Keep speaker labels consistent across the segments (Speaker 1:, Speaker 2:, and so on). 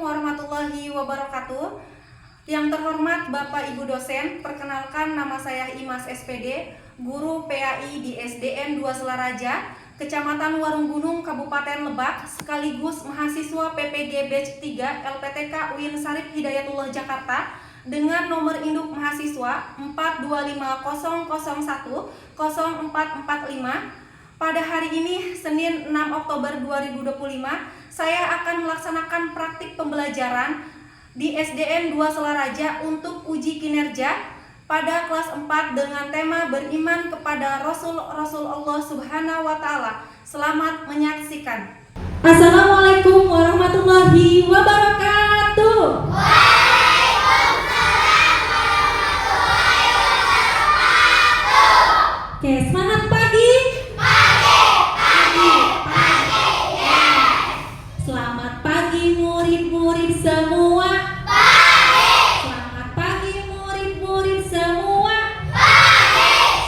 Speaker 1: warahmatullahi wabarakatuh. Yang terhormat Bapak Ibu dosen, perkenalkan nama saya Imas SPD, guru PAI di SDN 2 Selaraja, Kecamatan Warung Gunung, Kabupaten Lebak, sekaligus mahasiswa PPG Batch 3 LPTK UIN Syarif Hidayatullah Jakarta dengan nomor induk mahasiswa 42500104445. Pada hari ini, Senin 6 Oktober 2025, saya akan melaksanakan praktik pembelajaran di SDN 2 Selaraja untuk uji kinerja pada kelas 4 dengan tema beriman kepada Rasul Allah Subhanahu wa Ta'ala. Selamat menyaksikan.
Speaker 2: Assalamualaikum warahmatullahi wabarakatuh. Oke, semangat pagi. Selamat pagi murid-murid semua. Selamat pagi murid-murid semua.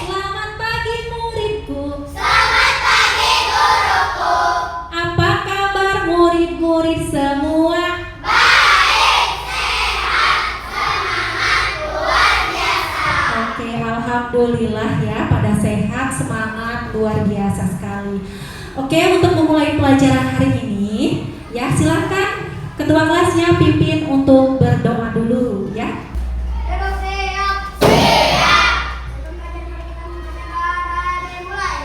Speaker 2: Selamat pagi muridku.
Speaker 3: Selamat pagi guruku.
Speaker 2: Apa kabar murid-murid semua?
Speaker 3: Baik, sehat, semangat, luar biasa.
Speaker 2: Oke, alhamdulillah ya, pada sehat, semangat, luar biasa sekali. Oke, untuk memulai pelajaran hari ini, ya silakan ketua kelasnya pimpin untuk berdoa dulu ya.
Speaker 3: Siap. Siap. Sebelum pelajaran hari kita membaca dimulai.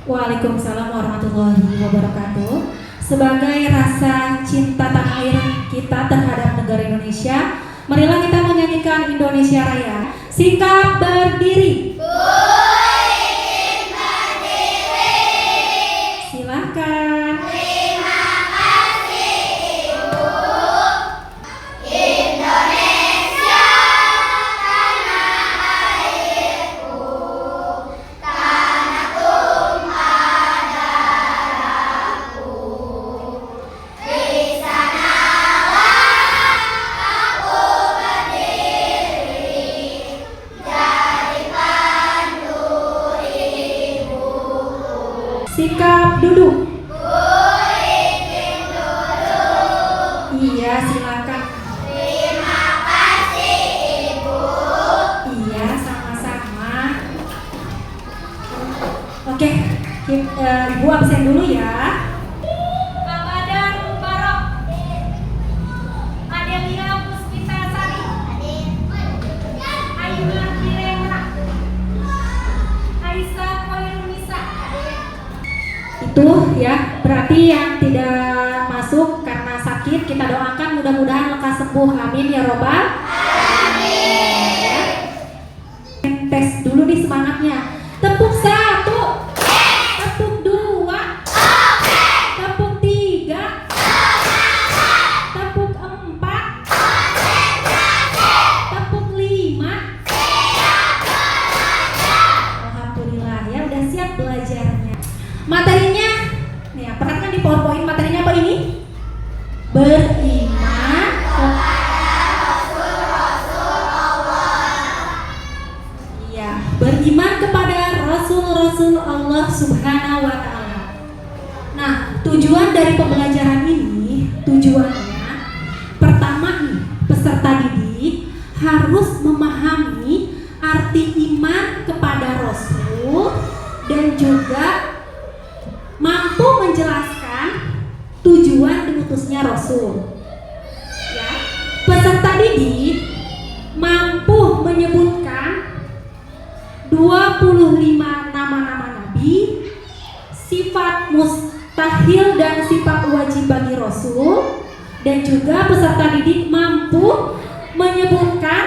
Speaker 2: Waalaikumsalam warahmatullahi wabarakatuh. Sebagai rasa cinta tanah air kita terhadap negara Indonesia, marilah kita menyanyikan Indonesia Raya. Sikap berdiri. Silakan. Sikap duduk. Iya, silakan.
Speaker 3: Terima kasih Ibu.
Speaker 2: Iya, sama-sama. Oke, Ibu absen dulu ya. Ramadan Mubarak. Adelia Puspitasari. Aymar Kiremra. Aisyah Koirunisa. Itu ya, berarti yang tidak masuk karena sakit kita doakan mudah-mudahan lekas sembuh, amin ya robbal alamin. Tes dulu nih semangatnya. Tepuk 1, tepuk 2, tepuk 3, tepuk 4, tepuk 5. Alhamdulillah ya, udah siap belajarnya. Materinya, nih ya, perhatikan di PowerPoint, materinya apa ini? Beriman iya, beriman kepada Rasul Allah Subhanahu wa Ta'ala. Nah, tujuan dari pembelajaran ini, tujuannya pertama nih, peserta didik harus memahami arti iman kepada Rasul dan juga mampu menjelaskan tujuan diutusnya Rasul. Ya, peserta didik mampu menyebutkan 25 nama-nama Nabi, sifat mustahil dan sifat wajib bagi Rasul, dan juga peserta didik mampu menyebutkan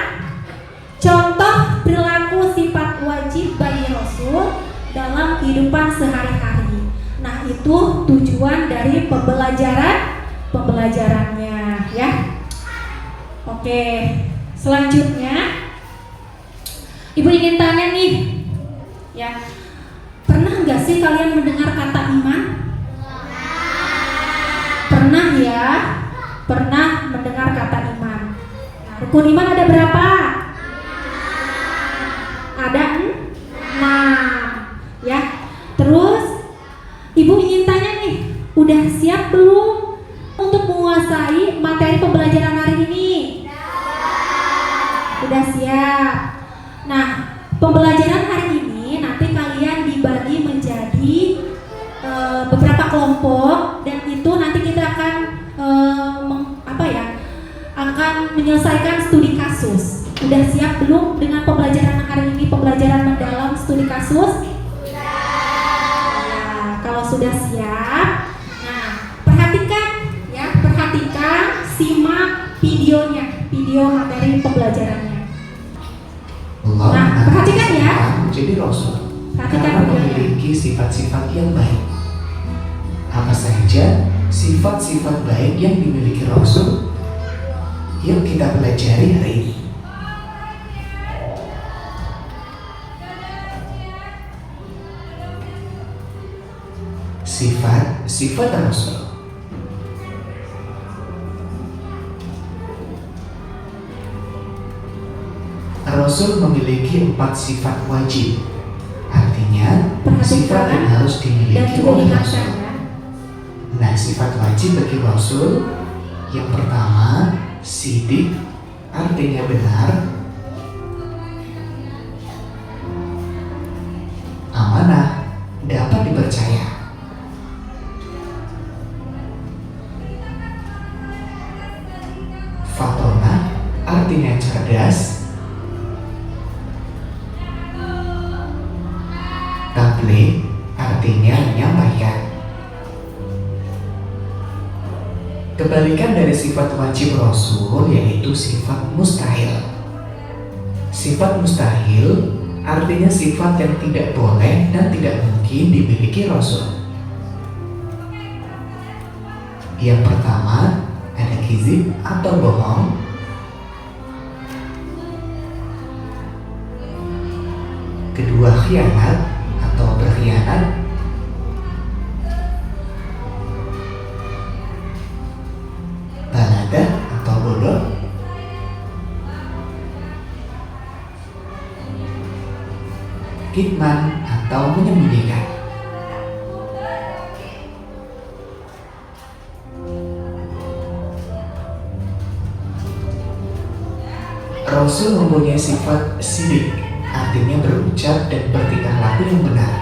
Speaker 2: contoh perilaku sifat wajib bagi Rasul dalam kehidupan sehari-hari. Nah, itu tujuan dari pembelajarannya ya. Oke, selanjutnya Ibu ingin tanya nih ya, pernah nggak sih kalian mendengar kata iman? Pernah ya? Pernah mendengar kata iman. Nah, rukun iman ada berapa? Ada 6 ya. Terus Ibu ingin tanya nih, udah siap belum untuk menguasai materi pembelajaran hari ini? Udah siap. Nah, pembelajaran hari ini nanti kalian dibagi menjadi beberapa kelompok, dan itu nanti kita akan akan menyelesaikan studi kasus. Udah siap belum dengan pembelajaran hari ini, pembelajaran mendalam studi kasus? Ya, kalau sudah siap, nah perhatikan ya, simak videonya, video materi pembelajarannya.
Speaker 4: Allah
Speaker 2: perhatikan ya.
Speaker 4: Menjadi Rasul
Speaker 2: Perhatikan
Speaker 4: karena
Speaker 2: videonya.
Speaker 4: memiliki sifat-sifat yang baik. Apa saja sifat-sifat baik yang dimiliki Rasul yang kita pelajari hari ini? Sifat Rasul. Rasul memiliki 4 sifat wajib. Artinya sifat yang harus
Speaker 2: dan
Speaker 4: dimiliki
Speaker 2: juga
Speaker 4: oleh
Speaker 2: ingatkan
Speaker 4: Rasul.
Speaker 2: ya.
Speaker 4: Nah, sifat wajib bagi Rasul yang pertama, sidik, artinya benar. Amanah, dapat dipercaya. Fatona, artinya cerdas. Tabligh, artinya menyampaikan. Kebalikan dari sifat wajib Rasul yaitu sifat mustahil. Sifat mustahil artinya sifat yang tidak boleh dan tidak mungkin dimiliki Rasul. Yang pertama, ada kizib atau bohong. Kedua, khianat atau berkhianat. Baladah atau bodoh. Kitman atau menyembunyikan. Rasul mempunyai sifat sidik, artinya berucap dan bertingkah laku yang benar.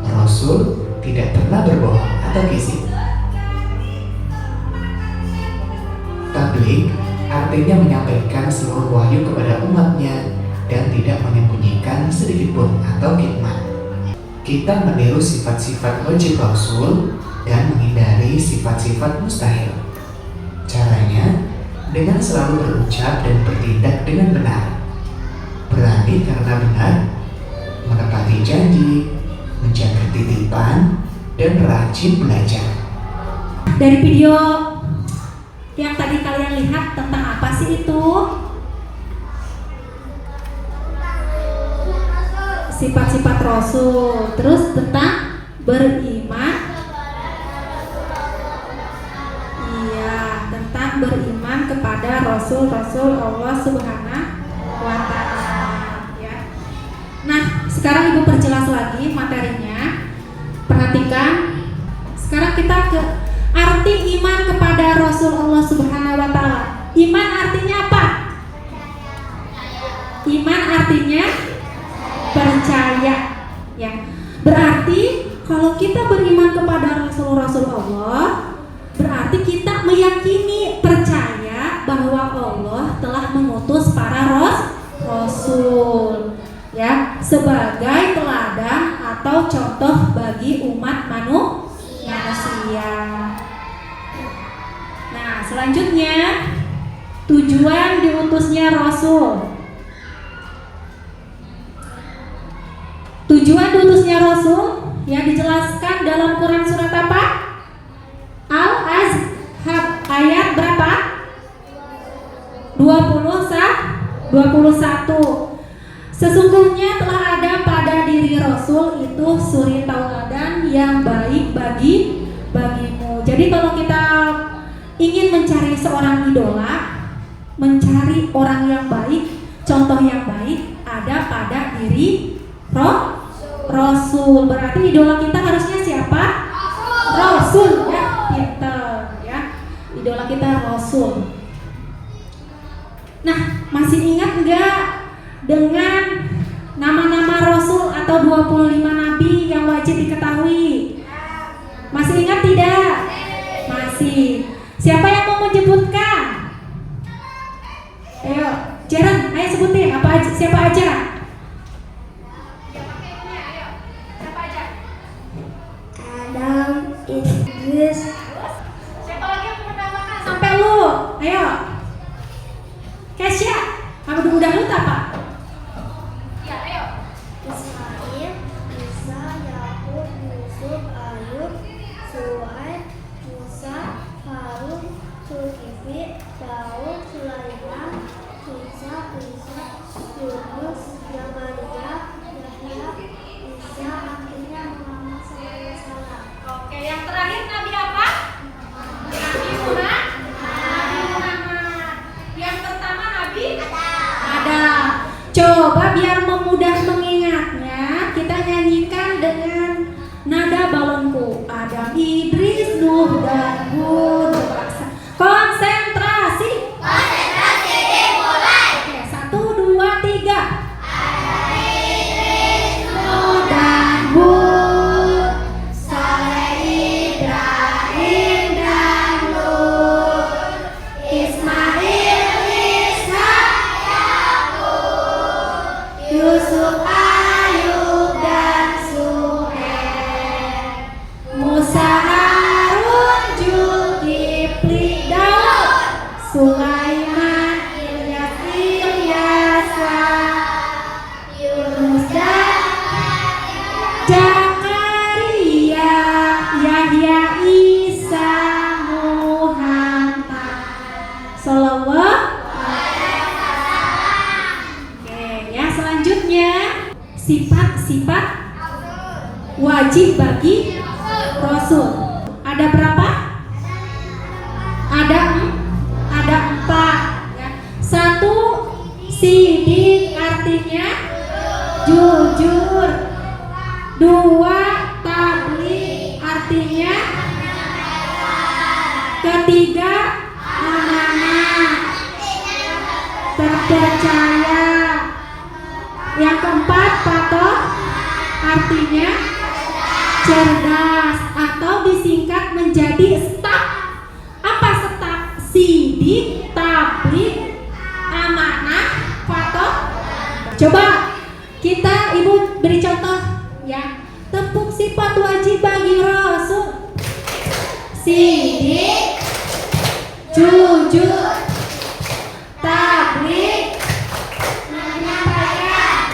Speaker 4: Rasul tidak pernah berbohong atau kizib. Tabligh artinya menyampaikan seluruh wahyu kepada umatnya dan tidak menyembunyikan sedikit pun atau kitman. Kita meniru sifat-sifat wajib Rasul dan menghindari sifat-sifat mustahil. Caranya dengan selalu berucap dan bertindak dengan benar, berani karena benar, menepati janji, menjaga titipan, dan rajin belajar.
Speaker 2: Dari video yang tadi kalian lihat tentang apa sih itu? Sifat-sifat Rasul. Terus tentang beriman. Iya, tentang beriman kepada Rasul-Rasul Allah Subhanahu wa Ta'ala ya. Nah, sekarang Ibu perjelas lagi materinya. Perhatikan. Sekarang kita ke arti iman kepada Rasul Allah Subhanahu wa Ta'ala. Iman artinya apa? Iman artinya percaya ya. Berarti kalau kita beriman kepada Rasul-Rasul Allah, berarti kita meyakini, percaya bahwa Allah telah mengutus para rasul ya, sebagai teladan atau contoh bagi umat manusia. Nah, selanjutnya tujuan diutusnya Rasul. Tujuan diutusnya Rasul dalam Quran surat apa? Al-Ahzab ayat berapa? 21. Sesungguhnya telah ada pada diri Rasul itu suri tauladan yang baik bagimu. Jadi kalau kita ingin mencari seorang idola, mencari orang yang baik, contoh yang baik ada pada diri Rasul. Berarti idola kita harusnya siapa? Rasul ya, pinter ya. Idola kita Rasul. Nah, masih ingat enggak dengan nama-nama Rasul atau 25 nabi yang wajib diketahui? Masih ingat tidak? Masih. Siapa yang mau menyebutkan? Ayo, Jaren, ayo sebutin apa aja, siapa aja?
Speaker 3: Adam, Idris,
Speaker 2: Siapa lagi yang menambahkan? Sampai lu, ayo. Kesya, kamu udah lupa Pak? Ya, ayo.
Speaker 3: Ismail, Isa, Yakub, Yusuf, Ayub, Suaib, Musa, Harun, Zulkifli, Daud, Sulaiman, Isa, Yunus, Zakaria, Yahya, Isa, akhirnya Muhammad SAW.
Speaker 2: Oke, yang terakhir Nabi apa? Nabi Muhammad. Yang pertama Nabi Adam. Coba biar memudah mengingatnya, kita nyanyikan dengan nada balonku. Adam, Idris, Nuh, dan Hud. Konsentrasi.
Speaker 3: Konsentrasi dimulai.
Speaker 2: Oke, 1, 2, 3. Nuh dan Hud, Saleh, Ibrahim dan Lut, Ismail, Ishak, Yusuf, Ayub dan Suhaib, Musa, Harun, Zulkifli, Daud, Sulaiman, Ilyasa, Yunus dan Zakaria, Yahya, Isa, Muhammad. Shallallahu. Oke, ya selanjutnya sifat-sifat wajib bagi Rasul. Ada berapa? Ada 4. Ya. 1, sidik artinya jujur. 2, tabligh artinya ketiga amanah, terpercaya. Yang keempat, patuh artinya cerdas atau disingkat menjadi staf. Apa staf? Sidik, tabligh, amanah, patuh. Coba kita ibu beri contoh ya. Tepuk sifat wajib bagi Rasul. Sidik, jujur, tabligh, menyampaikan,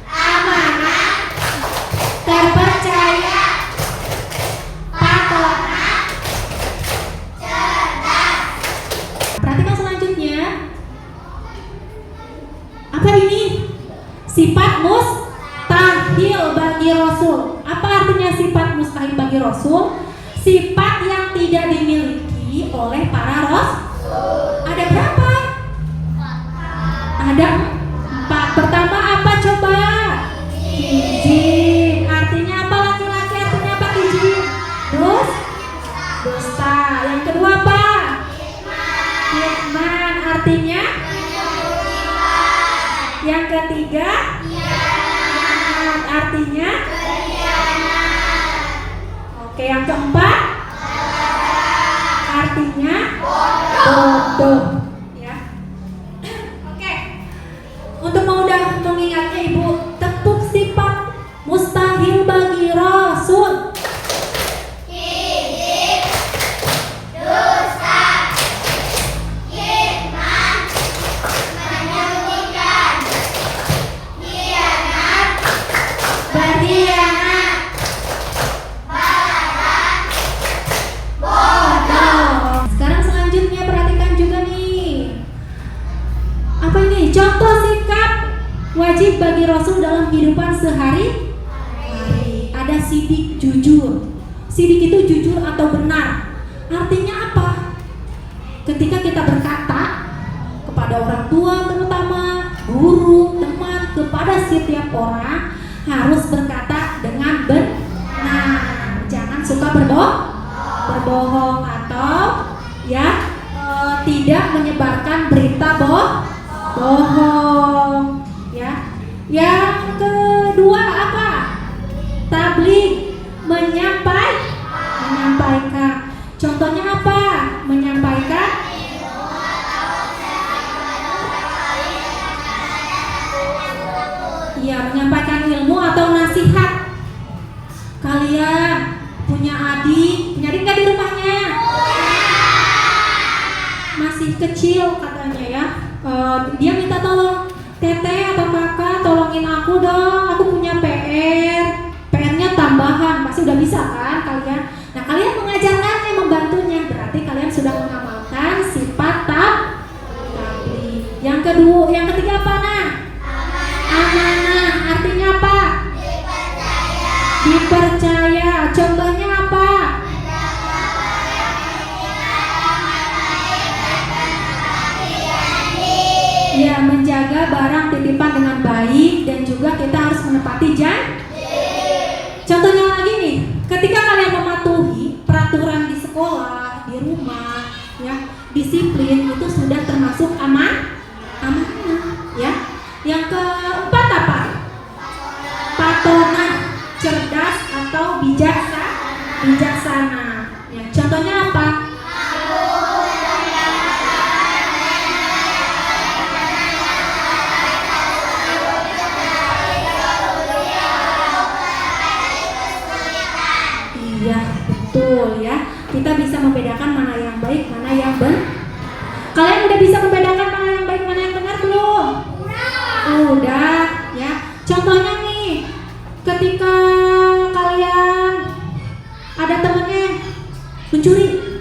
Speaker 2: amanah, terpercaya, patuh, cerdas. Perhatikan selanjutnya. Apa ini? Sifat mustahil bagi Rasul. Apa artinya sifat mustahil bagi Rasul? Sifat yang tidak dimiliki oleh para rasul. Ada berapa? Ada 4. Pertama apa coba? Izin. Artinya apa laki-laki? Artinya apa izin? Dusta. Yang kedua apa? Kitman. Artinya? Yang ketiga? Artinya? Oke, yang keempat? Artinya? Bodoh. Ya. Oke. Untuk mudah mengingatnya Ibu, tepuk sifat mustahil bagi Rasul.
Speaker 3: Izin, dusta, kitman, menyembunyikan, khianat,
Speaker 2: Berkhianat, penghidupan sehari-hari. Ada sidik jujur. Sidik itu jujur atau benar. Artinya apa? Ketika kita berkata kepada orang tua terutama, guru, teman, kepada setiap orang harus berkata dengan benar. Jangan suka berbohong atau ya tidak menyebarkan berita bohong ya. Yang kedua apa? Tabligh, menyampaikan. Contohnya apa? Menyampaikan menyampaikan ilmu atau nasihat. Kalian punya adik nggak di rumahnya? Masih kecil katanya ya. Dia minta tolong, teteh atau kakak tolongin aku dong, aku punya PR-nya tambahan. Pasti udah bisa kan kalian? Nah, kalian mengajarkannya, membantunya, berarti kalian sudah mengamalkan sifat tabligh. Yang ketiga apa nah? Amanah. Artinya apa? Dipercaya. Contohnya apa? Ya, menjaga barang titipan dengan baik dan juga kita harus menepati janji. Contohnya lagi nih, ketika kalian mematuhi peraturan di sekolah, di rumah, ya, disiplin itu sudah termasuk amanah, ya. Yang keempat apa? Patonah, cerdas atau bijaksana. Ya, contohnya apa? Iya, betul ya. Kita bisa membedakan mana yang baik, mana yang benar. Kalian udah bisa membedakan mana yang baik, mana yang benar belum? Udah, ya. Contohnya nih, ketika kalian ada temennya mencuri,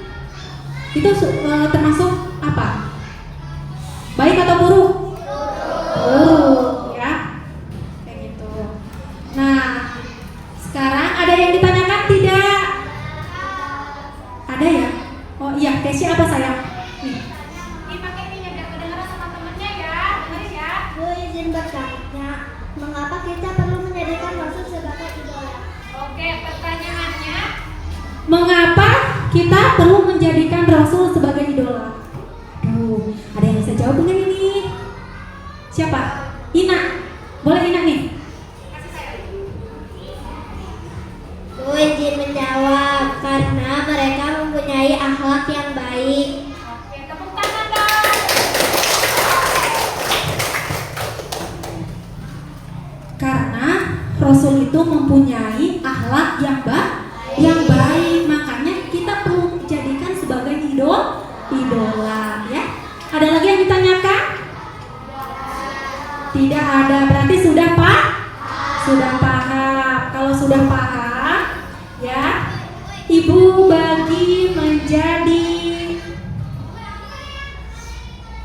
Speaker 2: itu termasuk apa? Baik atau buruk? Buruk, ya. Kayak gitu. Nah, sekarang ada yang ditanyakan tidak? Ada ya? Oh iya, Kesia apa sayang? Nih. Dipakai nih biar kedengeran sama temennya ya. Dengerin ya.
Speaker 3: Bu izin bertanya, mengapa kita perlu menjadikan Rasul sebagai idola?
Speaker 1: Oke, pertanyaannya,
Speaker 2: Mengapa kita perlu menjadikan Rasul sebagai idola? Aduh, ada yang bisa jawab nggak ini? Siapa? Ina. Boleh Ina nih?
Speaker 3: Bu izin menjawab, karena mereka mempunyai akhlak yang baik.
Speaker 1: oke, tepuk tangan dong.
Speaker 2: Karena Rasul itu mempunyai akhlak yang baik, makanya kita perlu dijadikan sebagai idola, ya. Ada lagi yang ditanyakan? Tidak ada, berarti sudah paham. Kalau sudah paham, ya, Ibu bagi menjadi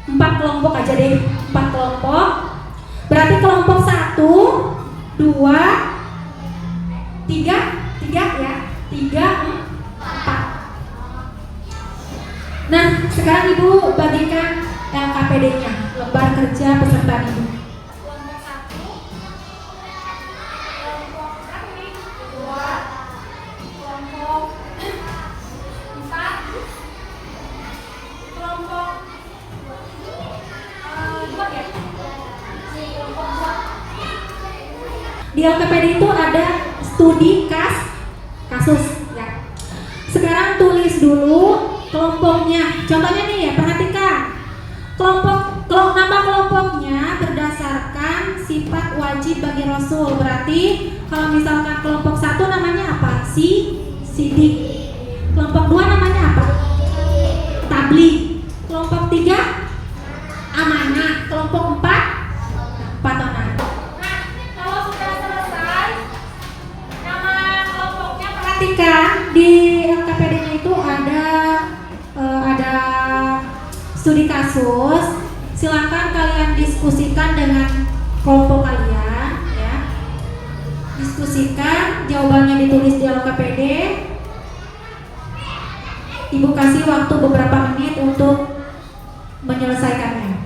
Speaker 2: 4 kelompok aja deh, 4 kelompok. Berarti kelompok 1, 2, 3 ya, 3, 4. Nah, sekarang Ibu bagikan LKPD-nya, lembar kerja peserta didik.
Speaker 1: Kelompok 1, kelompok berapa nih? 2, kelompok 4, kelompok 2 ya? Kelompok 2.
Speaker 2: Di LKPD itu ada studi kasus ya. Sekarang tulis dulu kelompoknya. Contohnya nih ya, perhatikan. Nama kelompoknya berdasarkan sifat wajib bagi Rasul. Berarti kalau misalkan kelompok 1 namanya apa? Sidik. Kelompok 2 namanya apa? Tabligh. Kelompok 3 amanah. Kelompok 4 patonah.
Speaker 1: Nah, kalau sudah selesai nama kelompoknya,
Speaker 2: Perhatikan di LKPD-nya itu ada studi kasus. Silakan kalian diskusikan dengan kelompok kalian, ya. mendiskusikan, jawabannya ditulis di LKPD. Ibu kasih waktu beberapa menit untuk menyelesaikannya.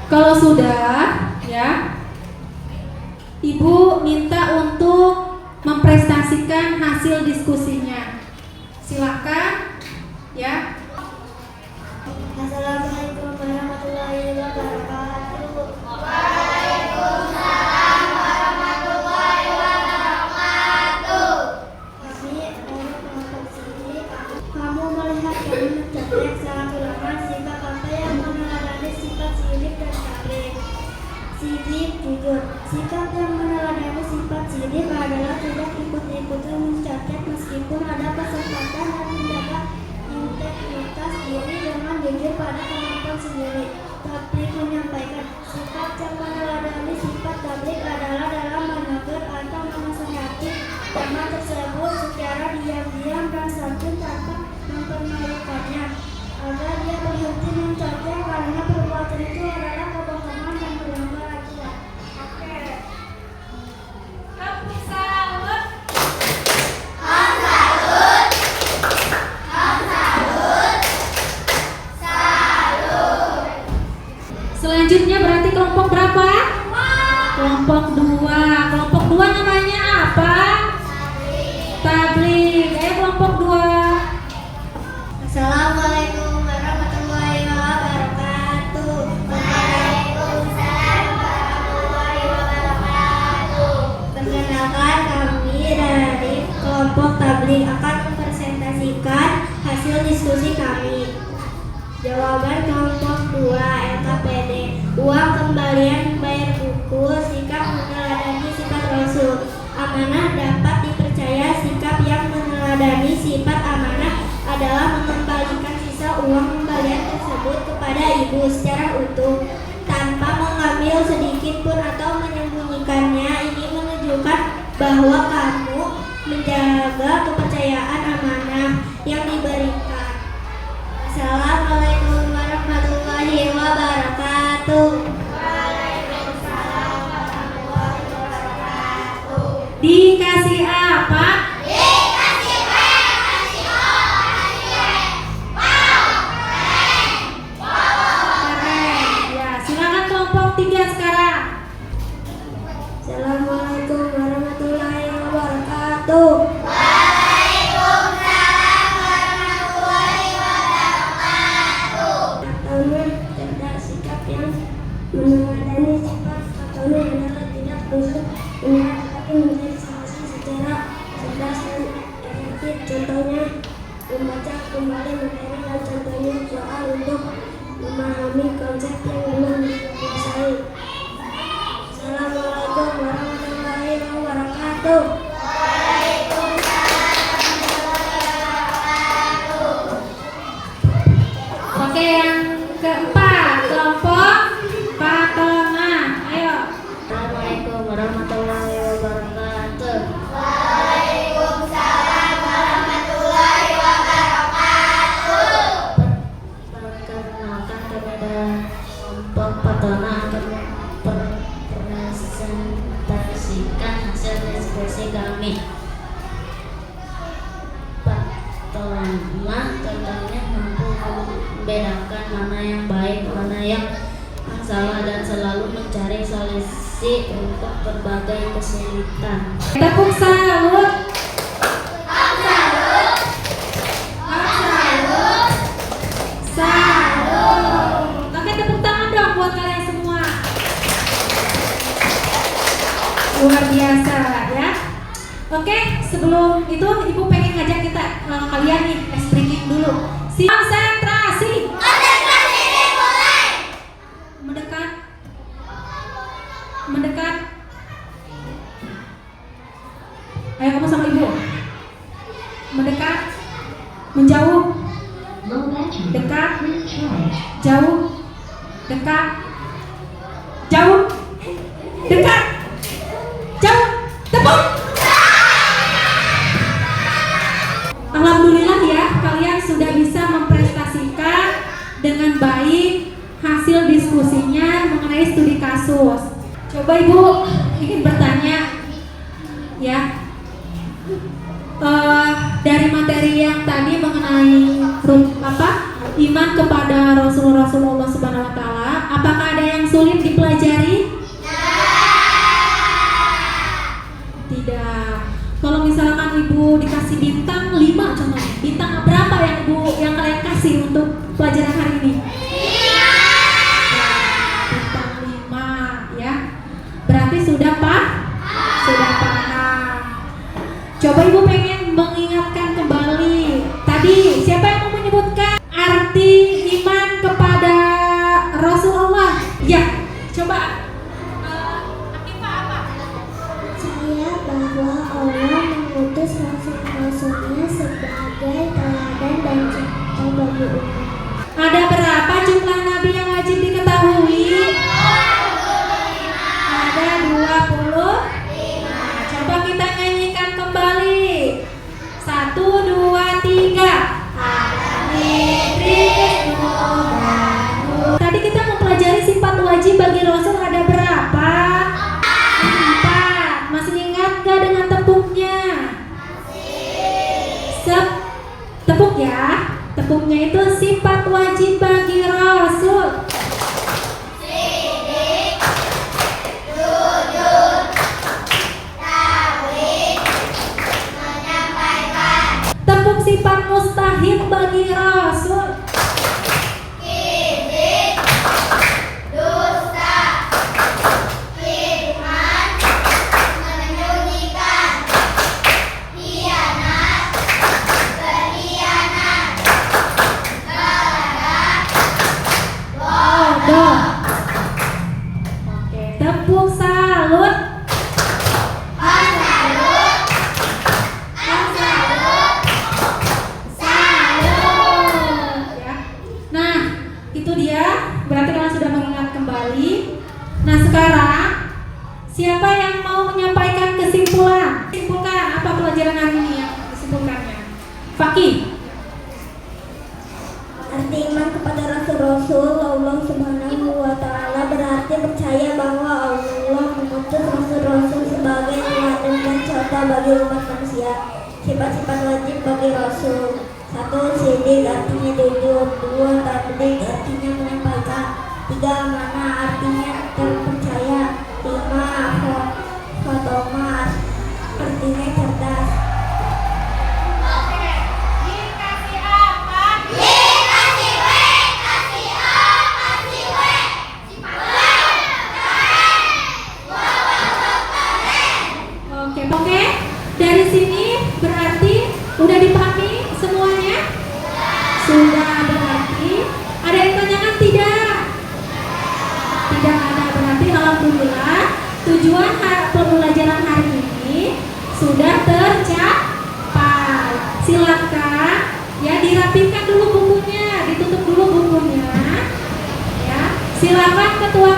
Speaker 2: Kalau sudah, ya, Ibu minta untuk mempresentasikan hasil diskusinya. Silakan, ya.
Speaker 3: Assalamualaikum warahmatullahi wabarakatuh. Kami dari kelompok sini. Kamu melihat kami mencapai sangat ulama sikap apa yang meneladani sifat sidik dan tablik. Sidik jujur. Sikap yang meneladani sifat sidik adalah tidak ikut-ikutan mencatat meskipun ada kesempatan dan menjaga integritas diri dengan jujur pada kemampuan sendiri. Tablik menyampaikan sifat yang meneladani sifat tablik adalah dalam menegur atau menasihati teman tersebut secara diam-diam dan santun tanpa mempermalukannya agar dia berhenti mencontoh karena perbuatan itu adalah kebohongan dan melanggar aturan.
Speaker 1: Oke. Tepuk salut.
Speaker 2: Selanjutnya berarti kelompok berapa? Kelompok 2. Kelompok 2 namanya apa? Tablik. Ayo kelompok 2.
Speaker 3: Assalamualaikum warahmatullahi wabarakatuh. Waalaikumsalam warahmatullahi wabarakatuh. Perkenalkan, kami dari kelompok tablik akan mempresentasikan hasil diskusi kami. Jawaban kelompok 2 LKPD. Uang kembalian bayar buku, sikap meneladani sifat Rasul. Amanah dapat dipercaya. Sikap yang meneladani sifat amanah adalah mengembalikan sisa uang kembalian tersebut kepada ibu secara utuh tanpa mengambil sedikit pun atau menyembunyikannya. Ini menunjukkan bahwa kamu menjaga kepercayaan amanah yang diberikan. Assalamualaikum warahmatullahi wabarakatuh. Waalaikumsalam warahmatullahi wabarakatuh.
Speaker 2: Dikasih apa? Keren. Ya, silakan kelompok 3 sekarang.
Speaker 3: Assalamualaikum warahmatullahi wabarakatuh. Pertama, cerdas. Sikap yang meneladani sifat Fatoni adalah tidak untuk menyatakan menjadi sanksi secara cerdas dan efektif. Contohnya, membaca kembali materi dan contohnya soal untuk memahami konsep yang belum dikuasai. Assalamualaikum warahmatullahi wabarakatuh.
Speaker 2: Oke, yang keempat, kelompok Fatona. Ayo.
Speaker 3: Assalamualaikum warahmatullahi wabarakatuh. Perkenalkan, kepada kelompok Fatona akan mempresentasikan hasil diskusi kami. Fatona contohnya mampu membedakan mana yang baik, mana yang salah dan selalu mencari solusi untuk berbagai kesulitan.
Speaker 2: Tepuk salut. Salut. Oke, tepuk tangan dong buat kalian semua. Luar biasa ya. Oke, sebelum itu Ibu pengen ngajak kita kalian nih speaking dulu. Konsentrasi.
Speaker 3: Konsentrasi dimulai.
Speaker 2: Mendekat. Mendekat. Ayo kamu sama ibu. Mendekat. Menjauh. Dekat. Jauh. Dekat. Jauh. Dekat. Jauh. Tepuk. Alhamdulillah ya, kalian sudah bisa memprestasikan dengan baik hasil diskusinya mengenai studi kasus. Coba Ibu ingin bertanya ya, dari materi yang tadi mengenai iman kepada Rasulullah Subhanahu Wa Taala, apakah ada yang sulit dipelajari? Tidak. Kalau misalkan Ibu dikasih bintang 5 contohnya, bintang berapa yang kalian kasih untuk pelajaran hari ini? Bintang 5 ya. Berarti sudah sudah paham. Coba Ibu pengen mengingatkan kembali. Tadi siapa yang mau menyebutkan arti iman kepada Rasulullah? Ya, coba.
Speaker 3: Saya bahwa Allah mengutus rasul-rasulnya sebagai teladan dan contoh bagi umat.
Speaker 2: Ada berapa jumlah nabi yang wajib diketahui? Ada 25. Coba kita nyanyikan kembali. 1, 2, 3. Tadi kita mempelajari sifat wajib bagi Rasul ada berapa? 4. Masih ingat gak dengan tepuknya? Tepuk ya. Tepuknya itu sifat wajib bagi Rasul. Tepuk sifat mustahil bagi Rasul. Tepuk salut. Salut. Ya. Nah, itu dia. Berarti kalian sudah mengingat kembali. Nah, sekarang siapa yang mau menyampaikan kesimpulan? Simpulkan apa pelajaran hari ini yang disimpulkannya? Fakih.
Speaker 3: Arti iman kepada Rasul-Rasul Allah Subhanahu Wa Taala berarti percaya bahwa Allah mengutus Rasul-Rasul sebagai teladan dan contoh bagi umat manusia. Sifat-sifat wajib bagi Rasul: 1. Sidik artinya jujur. 2. Tabligh artinya menyampaikan. 3. Amanah artinya terpercaya. 5. Fatomah artinya cerdas.
Speaker 2: Oke, dari sini berarti udah dipahami semuanya? Sudah. Berarti ada yang tanyakan tidak? Tidak ada. Berarti alhamdulillah tujuan pembelajaran hari ini sudah tercapai. Silakan ya dirapikan dulu bukunya, ditutup dulu bukunya. Ya, silakan ketua